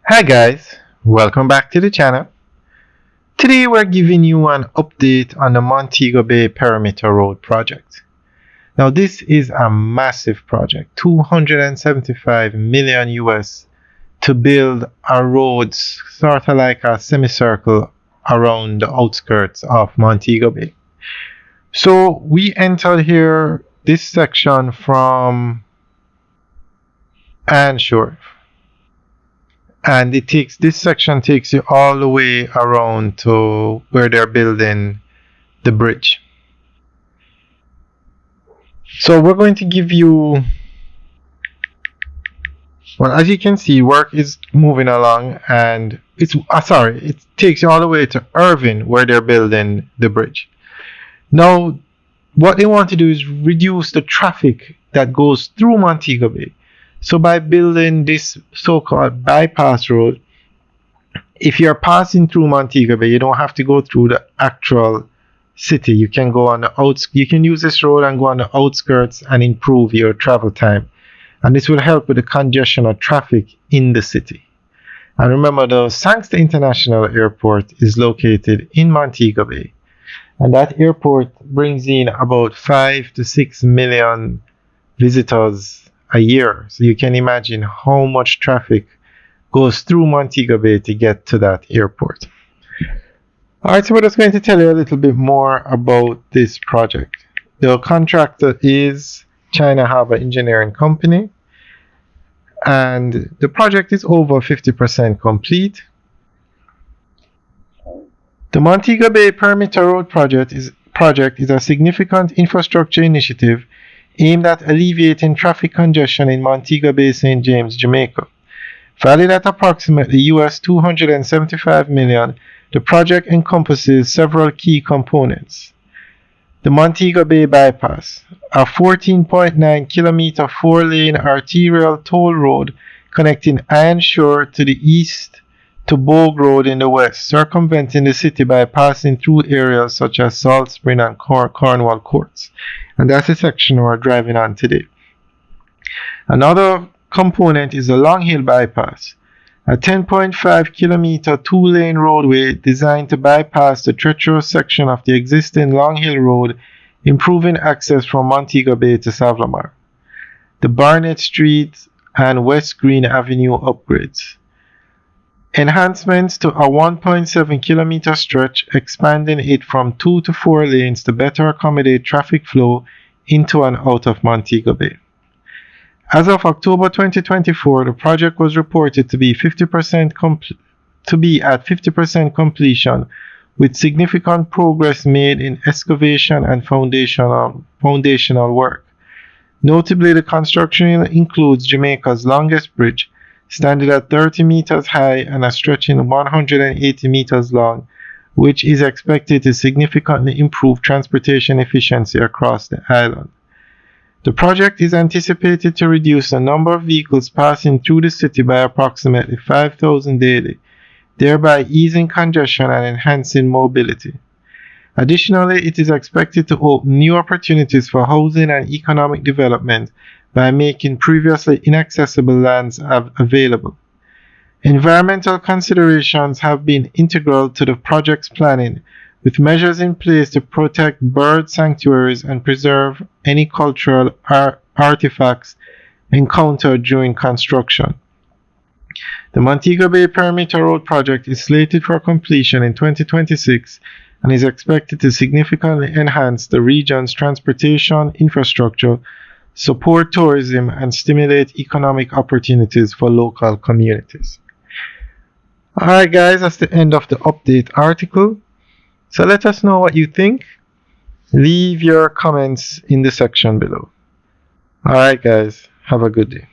Hi guys, welcome back to the channel. Today we're giving you an update on the Montego Bay Perimeter Road project. Now this is a massive project, 275 million US to build a road sort of like a semicircle around the outskirts of Montego Bay. So we entered here this section from Anshore. And this section takes you all the way around to where they're building the bridge. So we're going to give you, well, as you can see, work is moving along, and it takes you all the way to Irving where they're building the bridge. Now, what they want to do is reduce the traffic that goes through Montego Bay. So by building this so-called bypass road, if you're passing through Montego Bay, you don't have to go through the actual city. You can go on the you can use this road and go on the outskirts and improve your travel time. And this will help with the congestion of traffic in the city. And remember, the Sangster International Airport is located in Montego Bay. And that airport brings in about 5 to 6 million visitors a year. So you can imagine how much traffic goes through Montego Bay to get to that airport. Alright, so we're just going to tell you a little bit more about this project. The contractor is China Harbour Engineering Company, and the project is over 50% complete. The Montego Bay Perimeter Road project is a significant infrastructure initiative aimed at alleviating traffic congestion in Montego Bay, St. James, Jamaica. Valued at approximately US 275 million, the project encompasses several key components. The Montego Bay Bypass, a 14.9 kilometer 4-lane arterial toll road connecting Iron Shore to the east to Bogue Road in the west, circumventing the city by passing through areas such as Salt Spring and Cornwall Courts. And that's the section we're driving on today. Another component is the Long Hill Bypass, a 10.5 kilometer 2-lane roadway designed to bypass the treacherous section of the existing Long Hill Road, improving access from Montego Bay to Savlamar. The Barnett Street and West Green Avenue upgrades. Enhancements to a 1.7 kilometer stretch, expanding it from 2 to 4 lanes to better accommodate traffic flow into and out of Montego Bay. As of October 2024, the project was reported to be at 50% completion, with significant progress made in excavation and foundational work. Notably, the construction includes Jamaica's longest bridge, standing at 30 meters high and stretching 180 meters long, which is expected to significantly improve transportation efficiency across the island. The project is anticipated to reduce the number of vehicles passing through the city by approximately 5,000 daily, thereby easing congestion and enhancing mobility. Additionally, it is expected to open new opportunities for housing and economic development by making previously inaccessible lands available. Environmental considerations have been integral to the project's planning, with measures in place to protect bird sanctuaries and preserve any cultural artifacts encountered during construction. The Montego Bay Perimeter Road project is slated for completion in 2026 and is expected to significantly enhance the region's transportation infrastructure, support tourism, and stimulate economic opportunities for local communities. Alright guys, that's the end of the update article. So let us know what you think. Leave your comments in the section below. Alright guys, have a good day.